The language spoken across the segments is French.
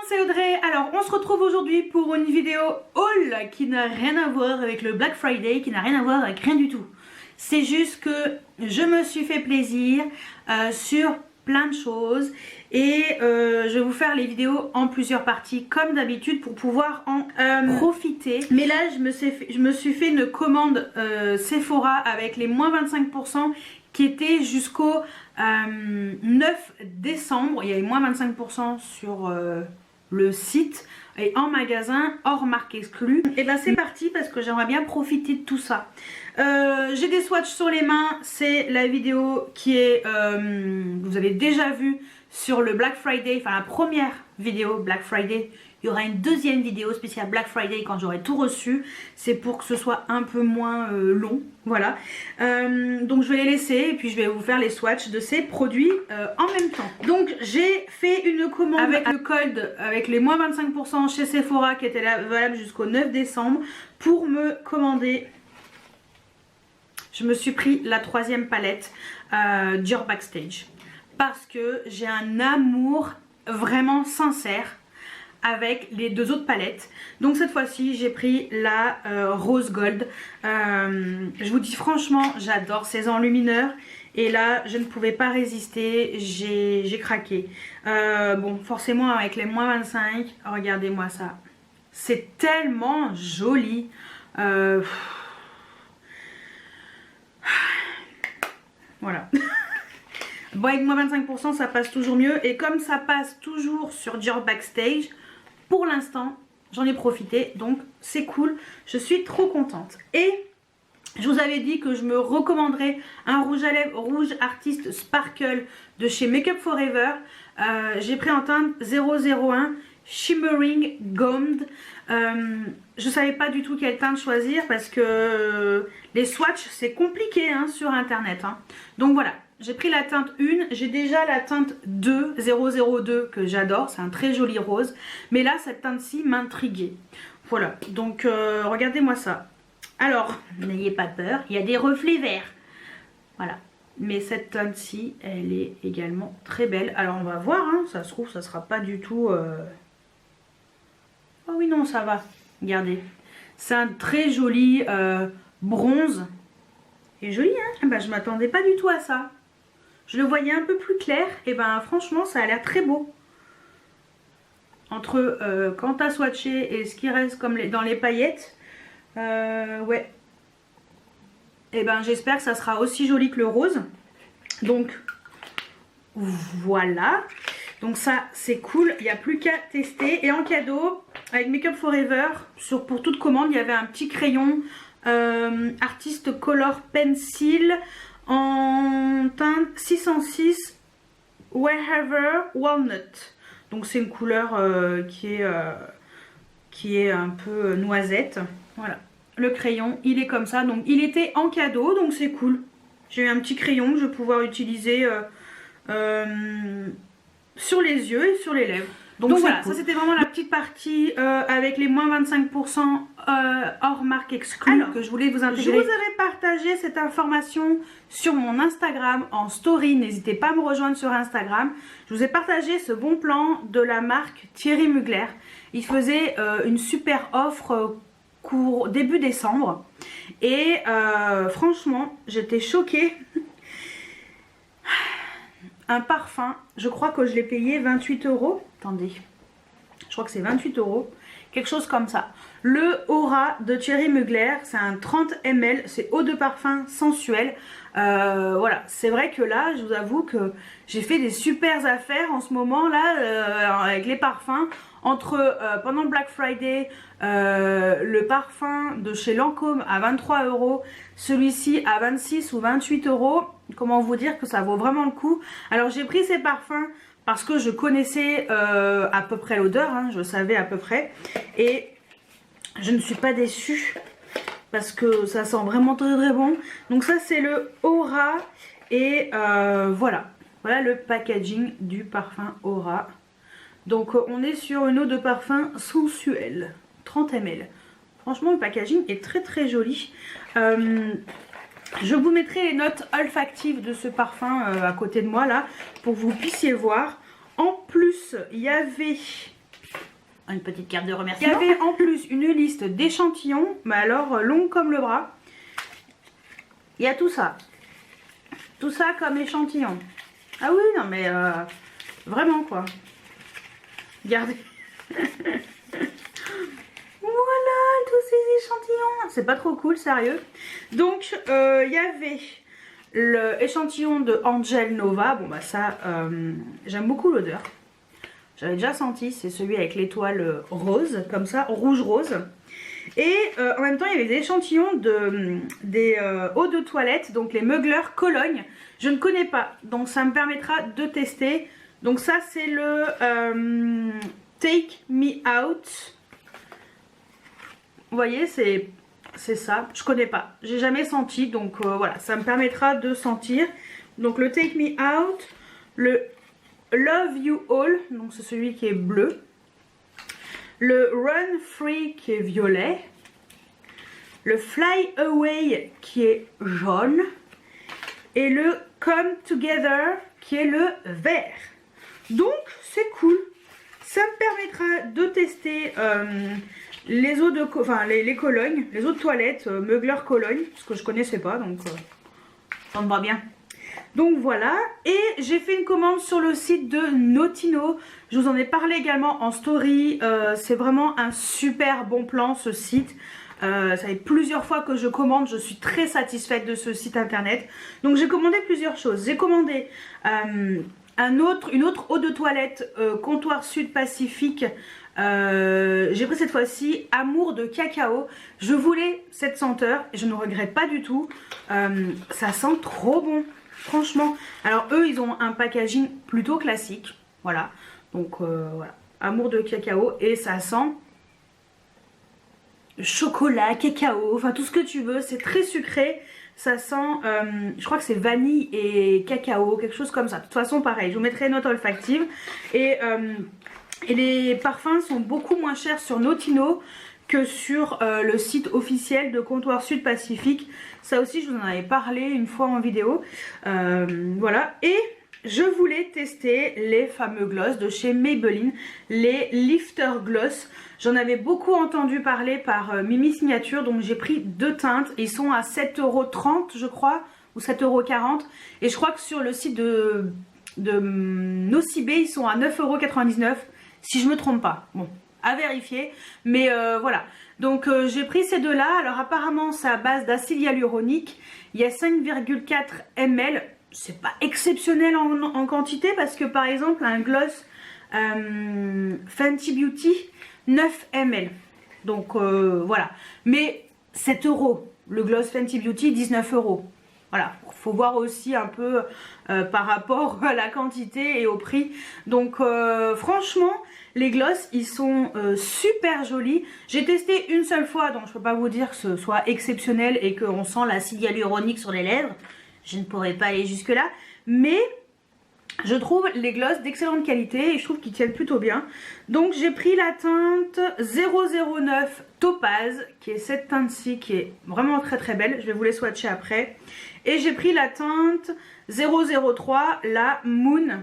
c'est Audrey. Alors on se retrouve aujourd'hui pour une vidéo haul qui n'a rien à voir avec le Black Friday, qui n'a rien à voir avec rien du tout. C'est juste que je me suis fait plaisir sur plein de choses et je vais vous faire les vidéos en plusieurs parties comme d'habitude pour pouvoir en profiter. Mais là je me suis fait une commande Sephora avec les moins 25% qui était jusqu'au 9 décembre. Il y avait moins 25% sur le site et en magasin hors marque exclue. Et ben c'est parti parce que j'aimerais bien profiter de tout ça. J'ai des swatchs sur les mains, c'est la vidéo qui est vous avez déjà vu sur le Black Friday, enfin la première vidéo Black Friday. Il y aura une deuxième vidéo spéciale Black Friday quand j'aurai tout reçu. C'est pour que ce soit un peu moins long. Voilà. Donc je vais les laisser et puis je vais vous faire les swatchs de ces produits en même temps. Donc j'ai fait une commande avec le code, avec les moins 25% chez Sephora qui était là, valable jusqu'au 9 décembre pour me commander. Je me suis pris la troisième palette Dior Backstage. Parce que j'ai un amour vraiment sincère avec les deux autres palettes. Donc cette fois-ci j'ai pris la Rose Gold. Je vous dis franchement j'adore ces enlumineurs. Et là je ne pouvais pas résister, j'ai craqué. Bon forcément avec les moins 25, regardez-moi ça. C'est tellement joli. Voilà. Bon avec moins 25% ça passe toujours mieux. Et comme ça passe toujours sur Dior Backstage, pour l'instant j'en ai profité, donc c'est cool, je suis trop contente. Et je vous avais dit que je me recommanderais un rouge à lèvres rouge artiste sparkle de chez Make Up For Ever. J'ai pris en teinte 001 Shimmering Gold. Je savais pas du tout quelle teinte choisir parce que les swatchs c'est compliqué hein, sur internet hein. Donc voilà, j'ai pris la teinte 1, j'ai déjà la teinte 2, 002 que j'adore, c'est un très joli rose. Mais là cette teinte-ci m'intriguait. Voilà, donc regardez-moi ça. Alors, n'ayez pas peur, il y a des reflets verts. Voilà, mais cette teinte-ci, elle est également très belle. Alors on va voir, hein, ça se trouve ça sera pas du tout... Oh oui non ça va, regardez. C'est un très joli bronze. Et joli hein, bah, je m'attendais pas du tout à ça. Je le voyais un peu plus clair, et ben franchement ça a l'air très beau. Entre quand t'as swatché et ce qui reste comme dans les paillettes, ouais. Et ben j'espère que ça sera aussi joli que le rose. Donc voilà. Donc ça c'est cool, il n'y a plus qu'à tester. Et en cadeau, avec Make Up For Ever, pour toute commande, il y avait un petit crayon Artist Color Pencil en teinte 606 Wherever Walnut. Donc c'est une couleur qui est un peu noisette. Voilà, le crayon il est comme ça, donc il était en cadeau, donc c'est cool. J'ai eu un petit crayon que je vais pouvoir utiliser sur les yeux et sur les lèvres. Donc voilà, cool. Ça c'était vraiment la petite partie avec les moins 25% hors marque exclue. Alors, que je voulais vous intégrer. Je vous avais partagé cette information sur mon Instagram en story, n'hésitez pas à me rejoindre sur Instagram. Je vous ai partagé ce bon plan de la marque Thierry Mugler. Il faisait une super offre début décembre et franchement j'étais choquée. Un parfum, je crois que je l'ai payé 28 €. Attendez, je crois que c'est 28 €, quelque chose comme ça. Le Aura de Thierry Mugler, c'est un 30 ml, c'est eau de parfum sensuelle. Voilà, c'est vrai que là, je vous avoue que j'ai fait des super affaires en ce moment là avec les parfums. Entre pendant Black Friday, le parfum de chez Lancôme à 23 €, celui-ci à 26 ou 28 €. Comment vous dire que ça vaut vraiment le coup. Alors j'ai pris ces parfums parce que je connaissais à peu près l'odeur, hein, je savais à peu près. Et je ne suis pas déçue parce que ça sent vraiment très très bon. Donc ça c'est le Aura et voilà. Voilà le packaging du parfum Aura. Donc on est sur une eau de parfum sensuelle, 30 ml. Franchement le packaging est très très joli. Je vous mettrai les notes olfactives de ce parfum à côté de moi là pour que vous puissiez voir. En plus il y avait une petite carte de Il remerciement. y avait en plus une liste d'échantillons, mais alors longue comme le bras. Il y a tout ça. Tout ça comme échantillon. Ah oui, non mais vraiment quoi. Regardez. Voilà tous ces échantillons. C'est pas trop cool, sérieux. Donc il y avait l'échantillon de Angel Nova. Bon bah ça, j'aime beaucoup l'odeur. J'avais déjà senti, c'est celui avec l'étoile rose, comme ça, rouge-rose. Et en même temps, il y avait des échantillons des eaux de toilette, donc les Mugler Cologne. Je ne connais pas, donc ça me permettra de tester. Donc ça, c'est le Take Me Out. Vous voyez, c'est ça. Je connais pas, j'ai jamais senti, donc voilà, ça me permettra de sentir. Donc le Take Me Out, le Love You All, donc c'est celui qui est bleu. Le Run Free qui est violet. Le Fly Away qui est jaune. Et le Come Together qui est le vert. Donc c'est cool. Ça me permettra de tester les eaux de les Colognes, les eaux de toilette Mugler Cologne, parce que je connaissais pas, donc ça me va bien. Donc voilà, et j'ai fait une commande sur le site de Notino. Je vous en ai parlé également en story. C'est vraiment un super bon plan ce site. Ça fait plusieurs fois que je commande, je suis très satisfaite de ce site internet. Donc j'ai commandé plusieurs choses. J'ai commandé une autre eau de toilette comptoir Sud Pacifique. J'ai pris cette fois-ci Amour de cacao. Je voulais cette senteur et je ne regrette pas du tout. Ça sent trop bon. Franchement, alors eux ils ont un packaging plutôt classique, voilà, donc voilà, Amour de cacao, et ça sent chocolat, cacao, enfin tout ce que tu veux, c'est très sucré, ça sent, je crois que c'est vanille et cacao, quelque chose comme ça. De toute façon pareil, je vous mettrai une note olfactive, et les parfums sont beaucoup moins chers sur Notino que sur le site officiel de Comptoir Sud Pacifique. Ça aussi je vous en avais parlé une fois en vidéo. Voilà, et je voulais tester les fameux gloss de chez Maybelline, les Lifter Gloss. J'en avais beaucoup entendu parler par Mimi Signature, donc j'ai pris deux teintes. Ils sont à 7,30 € je crois, ou 7,40 €, et je crois que sur le site de Nocibé ils sont à 9,99 € si je me trompe pas. Bon, à vérifier, mais voilà. Donc j'ai pris ces deux là. Alors apparemment c'est à base d'acide hyaluronique. Il y a 5,4 ml. C'est pas exceptionnel en quantité, parce que par exemple un gloss Fenty Beauty 9 ml. Donc voilà, mais 7 €. Le gloss Fenty Beauty 19 €. Voilà, faut voir aussi un peu par rapport à la quantité et au prix. Donc franchement, les gloss ils sont super jolis. J'ai testé une seule fois, donc je peux pas vous dire que ce soit exceptionnel et qu'on sent l'acide hyaluronique sur les lèvres. Je ne pourrais pas aller jusque là, mais je trouve les gloss d'excellente qualité et je trouve qu'ils tiennent plutôt bien. Donc j'ai pris la teinte 009 Topaz, qui est cette teinte-ci qui est vraiment très très belle. Je vais vous les swatcher après. Et j'ai pris la teinte 003, la Moon,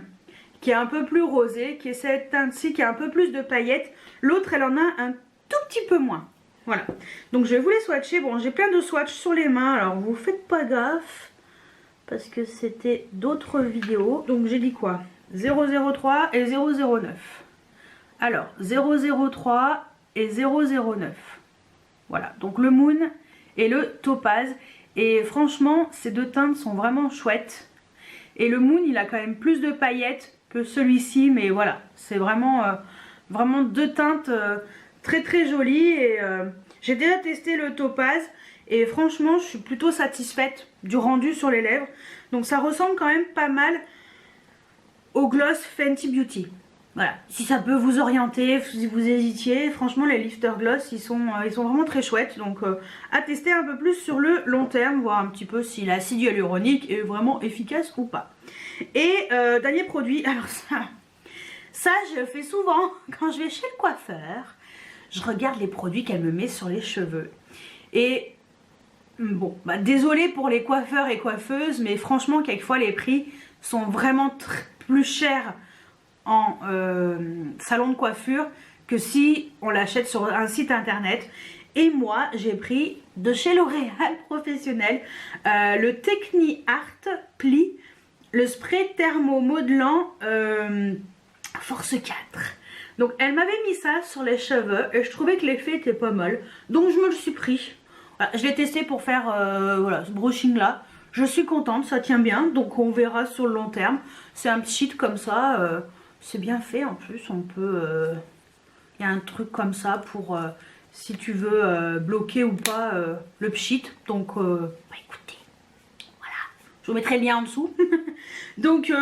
qui est un peu plus rosée, qui est cette teinte-ci qui a un peu plus de paillettes. L'autre elle en a un tout petit peu moins. Voilà, donc je vais vous les swatcher. Bon, j'ai plein de swatchs sur les mains, alors vous faites pas gaffe, parce que c'était d'autres vidéos. Donc j'ai dit quoi? 003 et 009. Alors 003 et 009. Voilà, donc le Moon et le Topaz. Et franchement, ces deux teintes sont vraiment chouettes. Et le Moon, il a quand même plus de paillettes que celui-ci. Mais voilà, c'est vraiment, vraiment deux teintes très très jolies. Et j'ai déjà testé le Topaz. Et franchement, je suis plutôt satisfaite du rendu sur les lèvres. Donc ça ressemble quand même pas mal au gloss Fenty Beauty. Voilà, si ça peut vous orienter, si vous hésitiez, franchement les Lifter Gloss ils sont vraiment très chouettes. Donc à tester un peu plus sur le long terme, voir un petit peu si l'acide hyaluronique est vraiment efficace ou pas. Et dernier produit, alors ça je le fais souvent quand je vais chez le coiffeur. Je regarde les produits qu'elle me met sur les cheveux. Et bon, bah, désolée pour les coiffeurs et coiffeuses, mais franchement quelquefois les prix sont vraiment plus chers en salon de coiffure que si on l'achète sur un site internet. Et moi j'ai pris de chez L'Oréal Professionnel le Techni Art Pli, le spray thermomodelant Force 4. Donc elle m'avait mis ça sur les cheveux et je trouvais que l'effet était pas mal. Donc je me le suis pris. Voilà, je l'ai testé pour faire voilà, ce brushing là. Je suis contente, ça tient bien. Donc on verra sur le long terme. C'est un petit sheet comme ça. C'est bien fait en plus. On peut... Il y a un truc comme ça pour... si tu veux bloquer ou pas le pchit. Donc bah écoutez, voilà, je vous mettrai le lien en dessous. Donc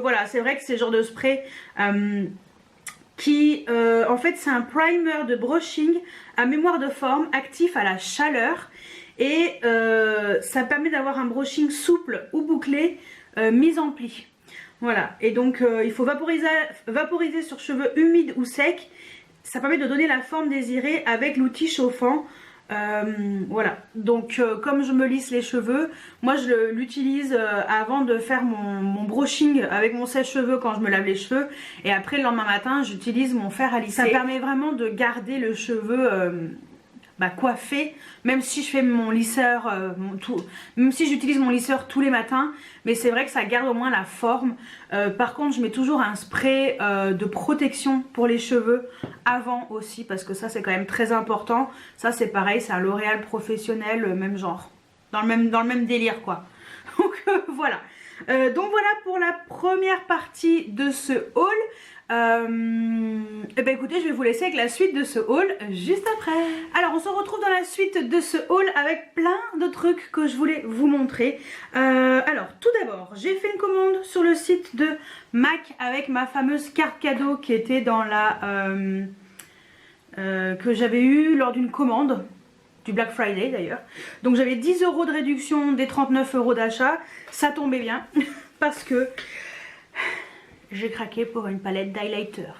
voilà, c'est vrai que c'est le genre de spray qui en fait c'est un primer de brushing à mémoire de forme actif à la chaleur. Et ça permet d'avoir un brushing souple ou bouclé mis en pli. Voilà, et donc il faut vaporiser sur cheveux humides ou secs. Ça permet de donner la forme désirée avec l'outil chauffant. Voilà, donc comme je me lisse les cheveux, moi je l'utilise avant de faire mon brushing avec mon sèche-cheveux quand je me lave les cheveux. Et après le lendemain matin, j'utilise mon fer à lisser. Ça permet vraiment de garder le cheveu coiffé, même si je fais mon lisseur, même si j'utilise mon lisseur tous les matins. Mais c'est vrai que ça garde au moins la forme. Par contre je mets toujours un spray de protection pour les cheveux avant aussi, parce que ça c'est quand même très important. Ça c'est pareil, c'est un L'Oréal Professionnel, même genre, dans le même délire quoi. Donc voilà. Donc voilà pour la première partie de ce haul. Et ben écoutez, je vais vous laisser avec la suite de ce haul juste après. Alors on se retrouve dans la suite de ce haul avec plein de trucs que je voulais vous montrer. Alors tout d'abord, j'ai fait une commande sur le site de MAC avec ma fameuse carte cadeau qui était dans la que j'avais eu lors d'une commande du Black Friday d'ailleurs. Donc j'avais 10 € de réduction des 39 € d'achat. Ça tombait bien parce que j'ai craqué pour une palette d'highlighter.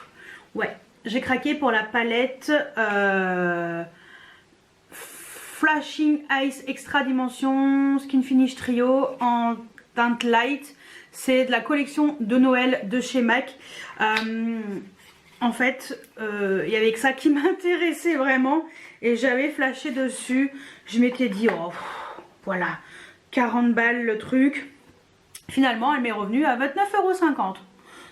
Ouais, j'ai craqué pour la palette Flashing Ice Extra Dimension Skin Finish Trio en teinte light. C'est de la collection de Noël de chez MAC. En fait, il y avait que ça qui m'intéressait vraiment. Et j'avais flashé dessus. Je m'étais dit, oh, voilà, 40 balles le truc. Finalement, elle m'est revenue à 29,50 €.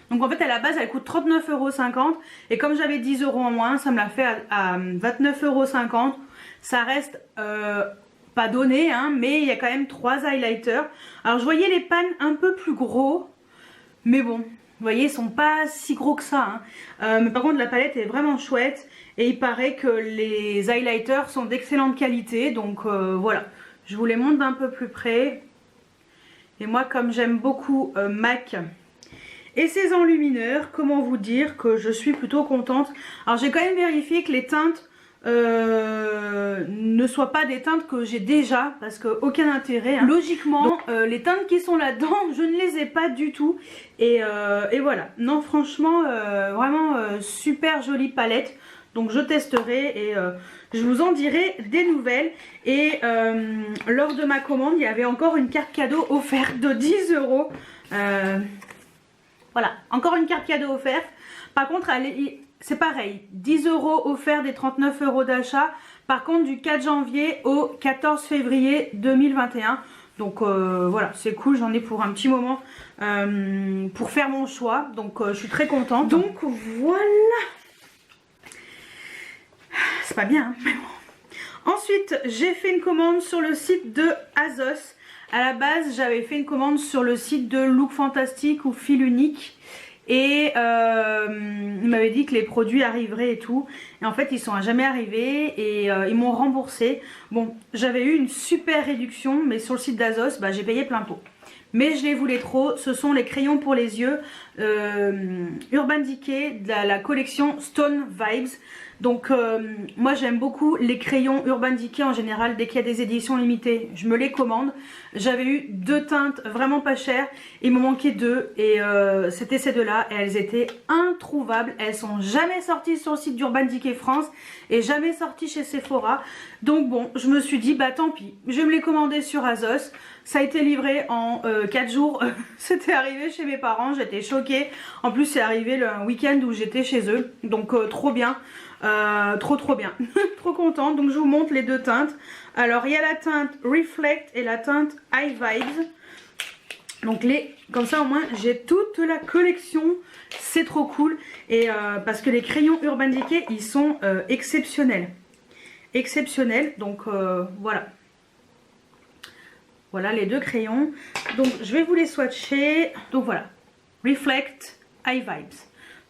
Donc en fait à la base elle coûte 39,50 € et comme j'avais 10 € en moins, ça me l'a fait à 29,50 €. Ça reste pas donné hein, mais il y a quand même 3 highlighters. Alors je voyais les pans un peu plus gros, mais bon, vous voyez ils sont pas si gros que ça hein. Mais par contre la palette est vraiment chouette et il paraît que les highlighters sont d'excellente qualité. Donc voilà, je vous les montre d'un peu plus près. Et moi comme j'aime beaucoup MAC et ses enlumineurs, comment vous dire que je suis plutôt contente. Alors j'ai quand même vérifié que les teintes ne soient pas des teintes que j'ai déjà, parce que aucun intérêt hein. Logiquement les teintes qui sont là-dedans je ne les ai pas du tout. Et voilà, non franchement vraiment super jolie palette. Donc je testerai et je vous en dirai des nouvelles. Et lors de ma commande il y avait encore une carte cadeau offerte de 10 €. Voilà, encore une carte cadeau offerte. Par contre, c'est pareil, 10 € offerts des 39 € d'achat. Par contre, du 4 janvier au 14 février 2021. Donc voilà, c'est cool, j'en ai pour un petit moment pour faire mon choix. Donc je suis très contente. Donc voilà. C'est pas bien, hein, mais bon. Ensuite, j'ai fait une commande sur le site de ASOS. À la base j'avais fait une commande sur le site de Look Fantastic ou Fil Unique. Et il m'avait dit que les produits arriveraient et tout. Et en fait ils sont jamais arrivés et ils m'ont remboursé. Bon, j'avais eu une super réduction, mais sur le site d'ASOS j'ai payé plein pot. Mais je les voulais trop. Ce sont les crayons pour les yeux Urban Decay de la collection Stone Vibes. Donc moi j'aime beaucoup les crayons Urban Decay en général. Dès qu'il y a des éditions limitées je me les commande. J'avais eu 2 teintes vraiment pas chères, il me manquait 2 et c'était ces 2 là et elles étaient introuvables. Elles sont jamais sorties sur le site d'Urban Decay France et jamais sorties chez Sephora. Donc bon, je me suis dit bah tant pis, je vais me les commander sur ASOS. Ça a été livré en 4 jours. C'était arrivé chez mes parents, j'étais choquée. En plus c'est arrivé le week-end où j'étais chez eux, donc trop bien. Trop bien. Trop contente. Donc je vous montre les deux teintes. Alors il y a la teinte Reflect et la teinte High Vibes. Donc comme ça au moins j'ai toute la collection. C'est trop cool. Et parce que les crayons Urban Decay ils sont exceptionnels. Exceptionnels. Donc voilà. Voilà les deux crayons. Donc je vais vous les swatcher. Donc voilà. Reflect, High Vibes.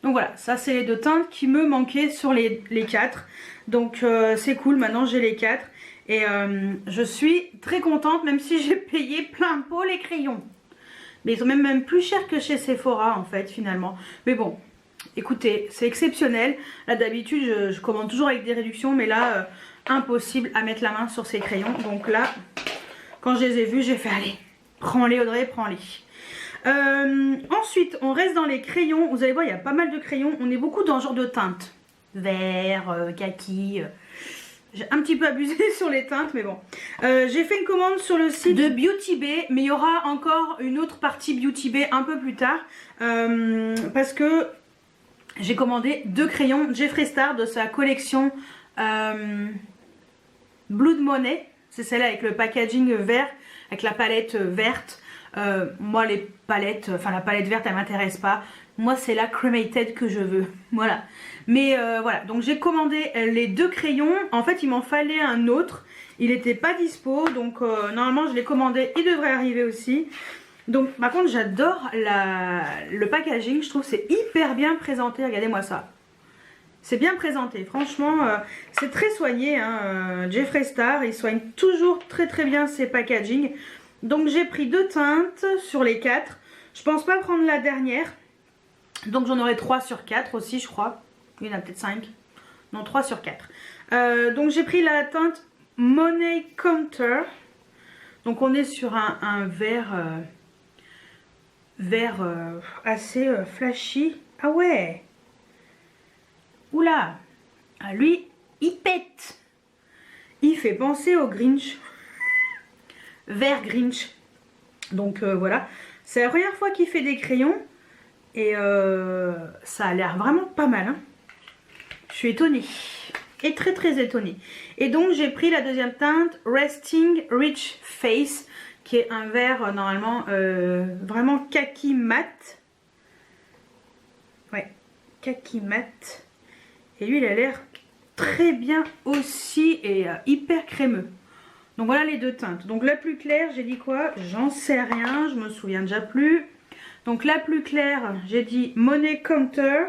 Donc voilà, ça c'est les deux teintes qui me manquaient sur les 4. Donc c'est cool, maintenant j'ai les 4. Et je suis très contente, même si j'ai payé plein pot les crayons. Mais ils sont même plus chers que chez Sephora en fait finalement. Mais bon, écoutez, c'est exceptionnel. Là d'habitude je commande toujours avec des réductions. Mais là, impossible à mettre la main sur ces crayons. Donc là, quand je les ai vus, j'ai fait allez, prends-les Audrey, prends-les. Ensuite, on reste dans les crayons. Vous allez voir, il y a pas mal de crayons. On est beaucoup dans ce genre de teintes. Vert, kaki. J'ai un petit peu abusé sur les teintes, mais bon. J'ai fait une commande sur le site de Beauty Bay. Mais il y aura encore une autre partie Beauty Bay un peu plus tard. Parce que j'ai commandé 2 crayons Jeffree Star de sa collection Blood Money. C'est celle-là avec le packaging vert, avec la palette verte. Moi les palettes, enfin la palette verte elle m'intéresse pas. Moi c'est la cremated que je veux. Voilà. Mais voilà, donc j'ai commandé les 2 crayons. En fait il m'en fallait un autre. Il n'était pas dispo. Donc normalement je l'ai commandé. Il devrait arriver aussi. Donc par contre j'adore le packaging. Je trouve que c'est hyper bien présenté. Regardez-moi ça. C'est bien présenté, franchement, c'est très soigné, hein. Jeffree Star, il soigne toujours très bien ses packaging. Donc j'ai pris 2 teintes sur les 4. Je pense pas prendre la dernière. Donc j'en aurai 3 sur 4 aussi, je crois. Il y en a peut-être 5. Non, 3 sur 4. Donc j'ai pris la teinte Money Counter. Donc on est sur un vert assez flashy. Ah ouais! Oula, ah, lui, il pète. Il fait penser au Grinch. Vert Grinch. Donc voilà. C'est la première fois qu'il fait des crayons. Et ça a l'air vraiment pas mal. Hein. Je suis étonnée. Et très étonnée. Et donc j'ai pris la deuxième teinte Resting Rich Face. Qui est un vert normalement vraiment kaki mat. Ouais, kaki mat. Et lui, il a l'air très bien aussi et hyper crémeux. Donc voilà les 2 teintes. Donc la plus claire, j'ai dit quoi? J'en sais rien, je me souviens déjà plus. Donc la plus claire, j'ai dit Money Counter.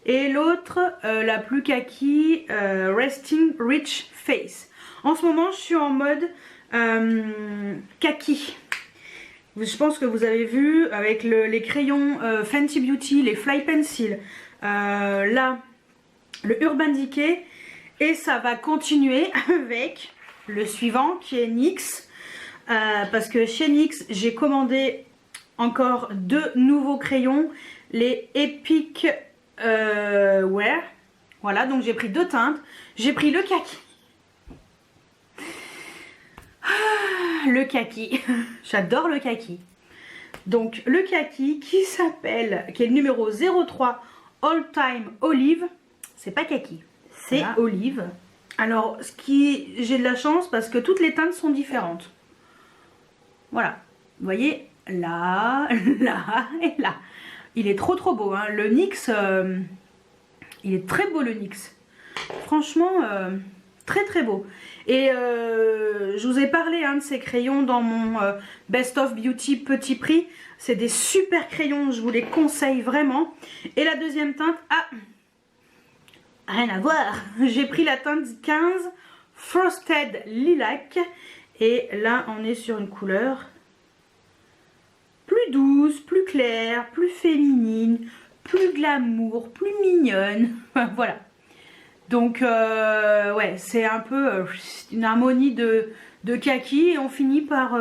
Et l'autre, la plus kaki, Resting Rich Face. En ce moment, je suis en mode kaki. Je pense que vous avez vu avec les crayons Fenty Beauty, les Fly Pencil. Là... le Urban Decay et ça va continuer avec le suivant qui est NYX parce que chez NYX j'ai commandé encore 2 nouveaux crayons, les Epic Wear. Voilà, donc j'ai pris 2 teintes, j'ai pris le kaki. Le kaki, j'adore le kaki. Donc le kaki qui est le numéro 03 All Time Olive. C'est pas kaki, c'est voilà. Olive. Alors, j'ai de la chance parce que toutes les teintes sont différentes. Voilà. Vous voyez, là, là et là. Il est trop beau. Hein. Le NYX, il est très beau le NYX. Franchement, très beau. Et je vous ai parlé de ces crayons dans mon Best of Beauty petit prix. C'est des super crayons, je vous les conseille vraiment. Et la deuxième teinte, rien à voir. J'ai pris la teinte 15 Frosted Lilac. Et là, on est sur une couleur plus douce, plus claire, plus féminine, plus glamour, plus mignonne. Voilà. Donc, ouais, c'est un peu une harmonie de kaki. Et on finit par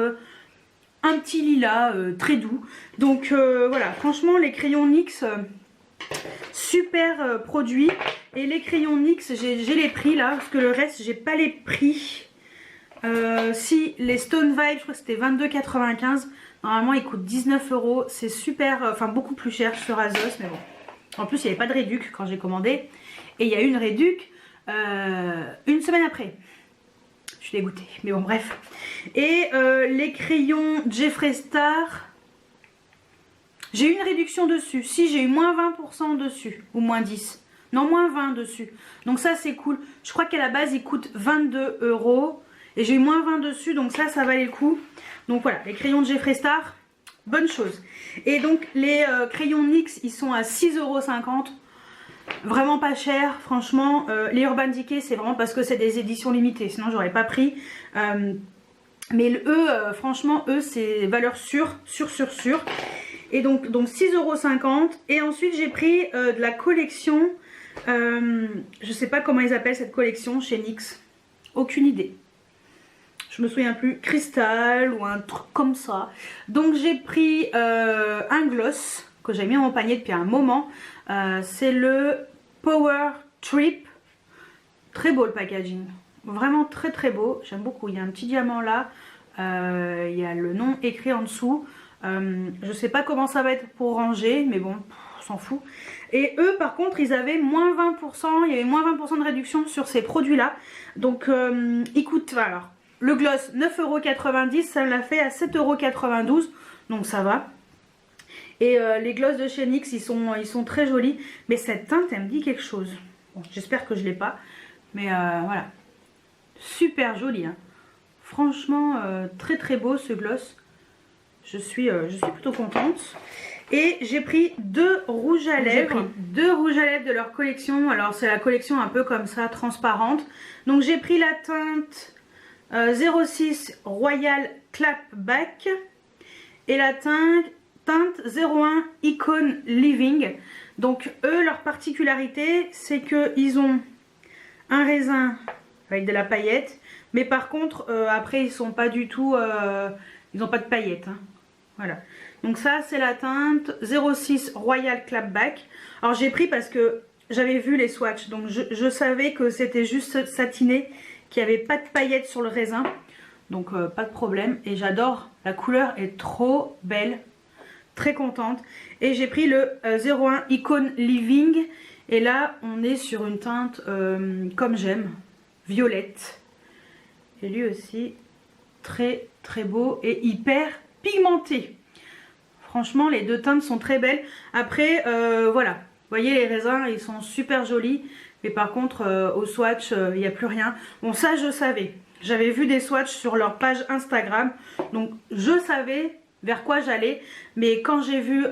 un petit lilas très doux. Donc, voilà. Franchement, les crayons NYX... super produit. Et les crayons NYX, j'ai les prix là, parce que le reste j'ai pas les prix. Si les Stone Vibe, je crois que c'était 22,95. Normalement ils coûtent 19 €. C'est super, enfin beaucoup plus cher sur Azos, mais bon. En plus il n'y avait pas de réduc quand j'ai commandé. et il y a eu une réduc une semaine après. Je suis dégoûtée, mais bon bref. Et les crayons Jeffree Star, j'ai eu une réduction dessus. Si, j'ai eu moins 20% dessus, ou moins 10. Non, moins 20 dessus. Donc ça c'est cool. Je crois qu'à la base il coûte 22 €. Et j'ai eu moins 20 dessus, donc ça valait le coup. Donc voilà, les crayons de Jeffree Star, bonne chose. Et donc les crayons NYX, ils sont à 6,50 €. Vraiment pas cher, franchement. Les Urban Decay, c'est vraiment parce que c'est des éditions limitées, sinon j'aurais pas pris. Mais eux, franchement, eux, c'est valeur sûre. Et donc 6,50 €. Et ensuite, j'ai pris de la collection. Je sais pas comment ils appellent cette collection chez NYX. Aucune idée. Je me souviens plus. Cristal ou un truc comme ça. Donc j'ai pris un gloss que j'ai mis dans mon panier depuis un moment. C'est le Power Trip. Très beau le packaging. Vraiment très très beau. J'aime beaucoup. Il y a un petit diamant là. Il y a le nom écrit en dessous. Je sais pas comment ça va être pour ranger. Mais bon, on s'en fout. Et eux par contre ils avaient moins 20%. Il y avait moins 20% de réduction sur ces produits là. Donc ils coûtent, alors le gloss 9,90 €. Ça me l'a fait à 7,92 €. Donc ça va. Et les glosses de chez NYX, ils sont très jolis. Mais cette teinte, elle me dit quelque chose. Bon, j'espère que je ne l'ai pas. Mais voilà. Super joli. Hein. Franchement, très très beau ce gloss. Je suis plutôt contente. Et j'ai pris deux rouges à lèvres. Deux rouges à lèvres de leur collection. Alors c'est la collection un peu comme ça, transparente. Donc j'ai pris la teinte 06 Royal Clapback. Et la teinte 01 Icon Living. Donc eux, leur particularité, c'est qu'ils ont un raisin avec de la paillette. Mais par contre, après, ils sont pas du tout... ils n'ont pas de paillettes. Hein. Voilà. Donc ça, c'est la teinte 06 Royal Clapback. Alors j'ai pris parce que j'avais vu les swatchs. Donc je savais que c'était juste satiné, qu'il n'y avait pas de paillettes sur le raisin. Donc pas de problème. Et j'adore. La couleur est trop belle. Très contente. Et j'ai pris le 01 Icon Living. Et là, on est sur une teinte comme j'aime. Violette. Et lui aussi, très très beau et hyper pigmenté. Franchement, les deux teintes sont très belles. Après, voilà. Vous voyez, les raisins, ils sont super jolis. Mais par contre, au swatch, il n'y a plus rien. Bon, ça, je savais. J'avais vu des swatchs sur leur page Instagram. Donc, je savais vers quoi j'allais. Mais quand j'ai vu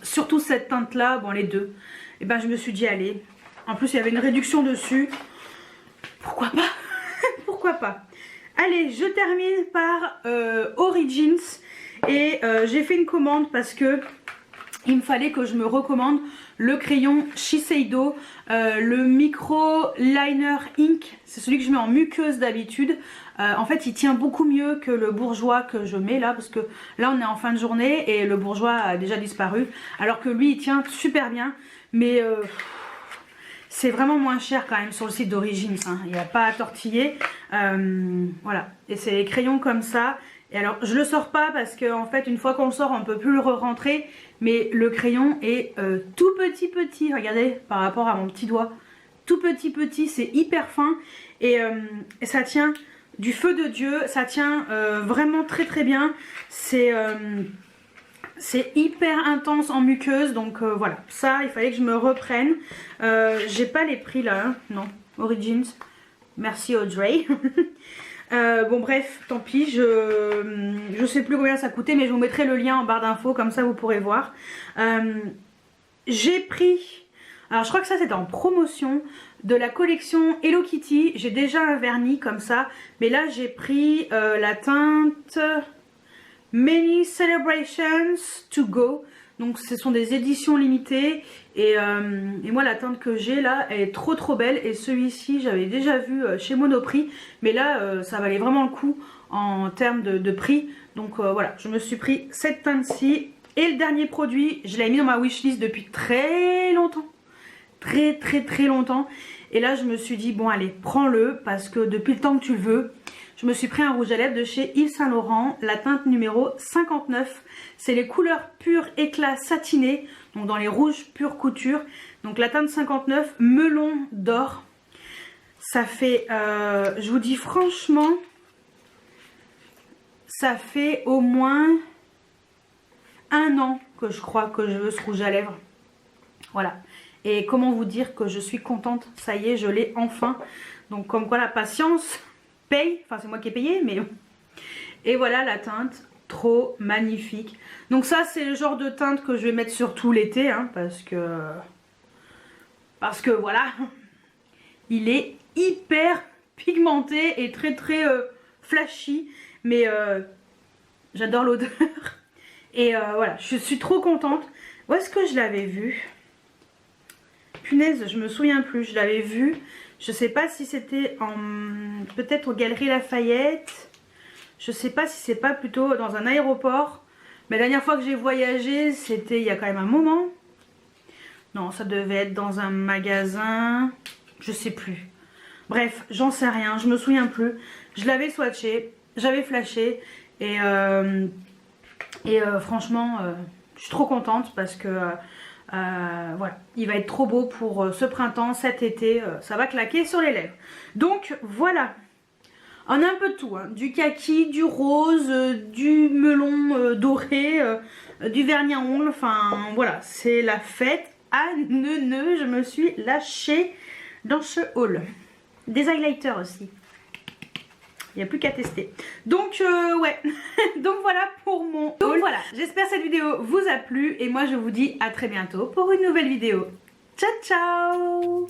surtout cette teinte-là, bon, les deux, et ben, je me suis dit, allez. En plus, il y avait une réduction dessus. Pourquoi pas? Pourquoi pas? Allez, je termine par Origins. Et j'ai fait une commande parce que il me fallait que je me recommande le crayon Shiseido, le Micro Liner Ink. C'est celui que je mets en muqueuse d'habitude. En fait, il tient beaucoup mieux que le bourgeois que je mets là. Parce que là, on est en fin de journée et le bourgeois a déjà disparu. Alors que lui, il tient super bien. Mais... c'est vraiment moins cher quand même sur le site d'Origins, hein. Il n'y a pas à tortiller. Voilà, et c'est les crayons comme ça. Et alors je le sors pas parce que en fait une fois qu'on le sort on peut plus le re-rentrer. Mais le crayon est tout petit, regardez, par rapport à mon petit doigt. Tout petit, c'est hyper fin. Et ça tient du feu de Dieu, ça tient vraiment très bien. C'est hyper intense en muqueuse, donc voilà, ça il fallait que je me reprenne. J'ai pas les prix là, hein. Non, Origins, merci Audrey. Bon bref, tant pis, je sais plus combien ça coûtait, mais je vous mettrai le lien en barre d'infos, comme ça vous pourrez voir. J'ai pris, alors je crois que ça c'était en promotion, de la collection Hello Kitty. J'ai déjà un vernis comme ça, mais là j'ai pris la teinte... Many Celebrations to Go. Donc ce sont des éditions limitées. Et moi la teinte que j'ai là elle est trop belle. Et celui-ci j'avais déjà vu chez Monoprix. Mais là ça valait vraiment le coup en termes de prix. Donc voilà, je me suis pris cette teinte-ci. Et le dernier produit, je l'avais mis dans ma wishlist depuis très longtemps. Très longtemps. Et là je me suis dit bon allez, prends-le parce que depuis le temps que tu le veux. je me suis pris un rouge à lèvres de chez Yves Saint Laurent, la teinte numéro 59. C'est les couleurs pures éclat satiné, donc dans les rouges pure couture. Donc la teinte 59, melon d'or. Ça fait, je vous dis franchement, ça fait au moins 1 an que je crois que je veux ce rouge à lèvres. Voilà. Et comment vous dire que je suis contente, ça y est, je l'ai enfin. Donc comme quoi la patience paye, enfin c'est moi qui ai payé, mais... Et voilà la teinte, trop magnifique. Donc ça c'est le genre de teinte que je vais mettre sur tout l'été, hein, parce que voilà, il est hyper pigmenté et très flashy, mais j'adore l'odeur. Et voilà, je suis trop contente. Où est-ce que je l'avais vu? Punaise, je me souviens plus, je l'avais vu. Je sais pas si c'était peut-être aux Galeries Lafayette. Je sais pas si c'est pas plutôt dans un aéroport. Mais la dernière fois que j'ai voyagé, c'était il y a quand même un moment. Non, ça devait être dans un magasin. Je sais plus. Bref, j'en sais rien, je me souviens plus. Je l'avais swatché, j'avais flashé. Et franchement, je suis trop contente parce que... voilà, il va être trop beau pour ce printemps, cet été, ça va claquer sur les lèvres. Donc voilà, on a un peu de tout, hein. Du kaki, du rose, du melon doré, du vernis à ongles, enfin voilà, c'est la fête à neuneu, je me suis lâchée dans ce haul. Des highlighters aussi. Il n'y a plus qu'à tester. Donc ouais, donc voilà pour mon haul. Donc voilà, j'espère que cette vidéo vous a plu et moi je vous dis à très bientôt pour une nouvelle vidéo. Ciao ciao.